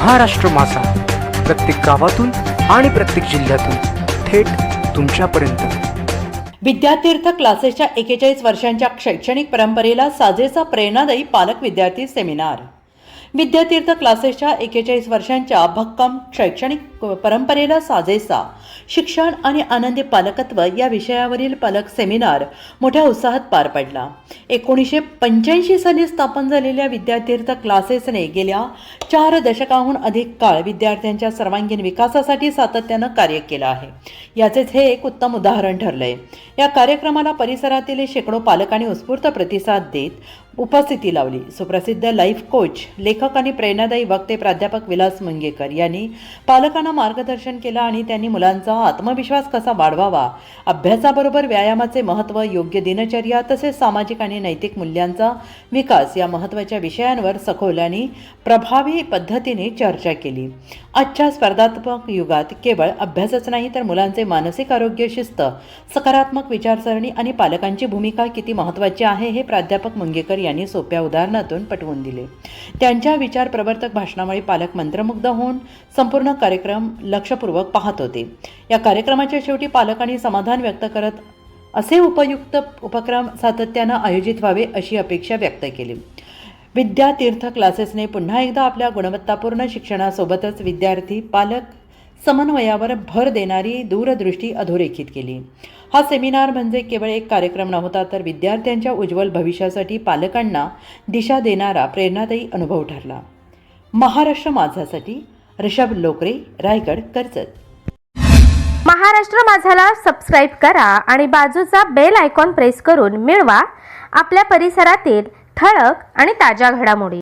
महाराष्ट्र माझा, प्रत्येक गावातून आणि प्रत्येक जिल्ह्यातून थेट तुमच्यापर्यंत। विद्यातीर्थ क्लासेसच्या 41 वर्षांच्या शैक्षणिक परंपरेला साजेसा प्रेरणादायी पालक विद्यार्थी सेमिनार। विद्यातीर्थ क्लासेसच्या 41 वर्षांच्या भक्कम शैक्षणिक परंपरेला साजेसा शिक्षण आणि आनंदी पालकत्व या विषयावरील पालक सेमिनार मोठ्या उत्साहात पार पडला। 1985 साली स्थापन झालेल्या विद्यातीर्थ क्लासेसने गेल्या 4 दशकाहून अधिक काळ विद्यार्थ्यांच्या सर्वांगीण विकासासाठी सातत्यानं कार्य केलं आहे। याचेच हे एक उत्तम उदाहरण ठरलंय। या कार्यक्रमाला परिसरातील शेकडो पालकांनी उत्स्फूर्त प्रतिसाद देत उपस्थिती लावली। सुप्रसिद्ध लाईफ कोच, लेखक आणि प्रेरणादायी वक्ते प्राध्यापक विलास मंगेकर यांनी पालकांना मार्गदर्शन केलं आणि त्यांनी मुलांचा आत्मविश्वास कसा वाढवावा, अभ्यासाबरोबर व्यायामाचे महत्त्व, योग्य दिनचर्या तसेच सामाजिक आणि नैतिक मूल्यांचा विकास या महत्त्वाच्या विषयांवर सखोल आणि प्रभावी पद्धतीने चर्चा केली। आजच्या स्पर्धात्मक युगात केवळ अभ्यासच नाही तर मुलांचे मानसिक आरोग्य, शिस्त, सकारात्मक विचारसरणी आणि पालकांची भूमिका किती महत्त्वाची आहे हे प्राध्यापक मंगेकर यांनी सोप्या उदाहरणातून पटवून दिले। त्यांच्या विचार प्रवर्तक भाषणामुळे पालक मंत्रमुग्ध होऊन संपूर्ण कार्यक्रम लक्षपूर्वक पाहत होते। या कार्यक्रमाच्या शेवटी पालकांनी समाधान व्यक्त करत असे उपयुक्त उपक्रम सातत्यानं आयोजित व्हावे अशी अपेक्षा व्यक्त केली। विद्यातीर्थ क्लासेसने पुन्हा एकदा आपल्या गुणवत्तापूर्ण शिक्षणासोबतच विद्यार्थी पालक समन्वयावर भर देणारी दूरदृष्टी अधोरेखित केली। हा सेमिनार म्हणजे केवळ एक कार्यक्रम नव्हता तर विद्यार्थ्यांच्या उज्ज्वल भविष्यासाठी पालकांना दिशा देणारा प्रेरणादायी अनुभव ठरला। महाराष्ट्र माझासाठी ऋषभ लोकरे, रायगड, कर्जत। महाराष्ट्र माझाला सबस्क्राईब करा आणि बाजूचा बेल आयकॉन प्रेस करून मिळवा आपल्या परिसरातील ठळक आणि ताज्या घडामोडी।